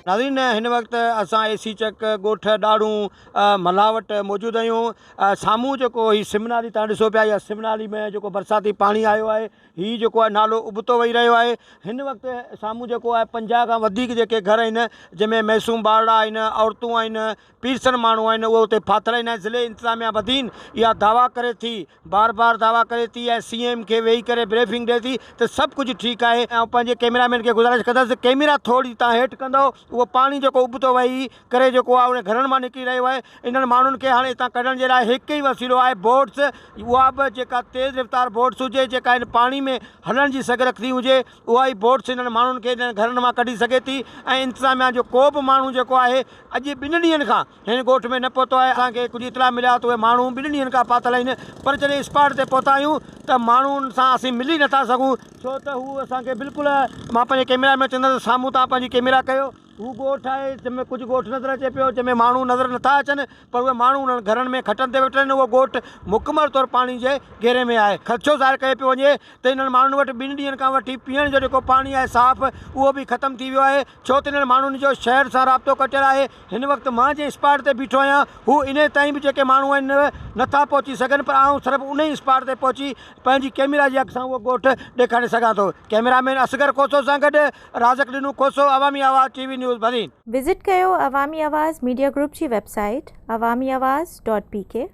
नाज़रीन, हिन वक़्तु असां एसी चक ॻोठ ॾाढ़ूं मला वटि मौजूदु आहियूं। साम्हूं जेको हीउ सिमनाली तव्हां ॾिसो पिया, इहा सिमनाली में जेको बरसाती पाणी आयो आहे, हीउ जेको आहे नालो उबतो वेही रहियो आहे। हिन वक़्तु साम्हूं जेको आहे 50 खां वधीक जेके घर आहिनि, जंहिंमें मैसूम ॿारड़ा आहिनि, औरतूं आहिनि, पीरसन माण्हू आहिनि, उहे उते फाथल आहिनि। ज़िले इंतिज़ामिया बदीन इहा दावा करे थी, बार बार दावा करे थी, ऐं CM खे वेही करे ब्रीफिंग ॾिए थी त सभु कुझु ठीकु आहे। ऐं पंहिंजे कैमरामैन खे गुज़ारिश कंदसि, कैमरा थोरी तव्हां हेठि कंदो, उहो पाणी जेको उबतो वेही करे जेको आहे उन घरनि मां निकिरी रहियो आहे। इन्हनि माण्हुनि खे हाणे हितां कढण जे लाइ हिकु ई वसीलो आहे, बोट्स। उहा बि जेका तेज़ रफ़्तार बोट्स हुजे, जेका हिन पाणी में हलण जी सघ रखंदी हुजे, उहा ई बोट्स इन्हनि माण्हुनि खे इन्हनि घरनि मां कढी सघे थी। ऐं इंतिज़ामिया जो को बि माण्हू जेको आहे अॼु 2 ॾींहंनि खां हिन ॻोठ में न पहुतो आहे। असांखे कुझु इतला मिलिया त उहे माण्हू 2 ॾींहंनि खां फाथल आहिनि, पर जॾहिं स्पॉट ते पहुता आहियूं त माण्हुनि सां असीं मिली नथा सघूं, छो त हू असांखे बिल्कुलु, मां पंहिंजे कैमरा में चवंदुसि साम्हूं तव्हां पंहिंजी कैमरा कयो, हू ॻोठ आहे जंहिंमें कुझु ॻोठ नज़र अचे पियो, जंहिंमें माण्हू नज़र नथा अचनि, पर उहे माण्हू उन्हनि घरनि में खटनि ते वेठा आहिनि। उहो ॻोठ मुकमल तौरु पाणी जे घेरे में आहे। ख़दशो ज़ाहिर कयो पियो वञे त इन्हनि माण्हुनि वटि 2 ॾींहंनि खां वठी पीअण जो जेको पाणी आहे साफ़ु, उहो बि ख़तमु थी वियो आहे, छो त इन्हनि माण्हुनि जो शहर सां राब्तो कटियलु आहे। हिन वक़्तु मां जंहिं स्पॉट ते बीठो आहियां, हू इन ताईं बि जेके माण्हू आहिनि नथा पहुची सघनि, पर आउं सिर्फ़ु उन ई स्पॉट ते पहुची पंहिंजी कैमरा जी अख सां उहो ॻोठ ॾेखारे सघां थो। कैमरामैन असगर खोसो सां गॾु राज़क ॾिनू खोसो, अवामी आवाज़ TV न्यूज़ बदीन। विजिट कयो अवामी आवाज़ मीडिया ग्रुप जी वेबसाइट awamiawaz.pk।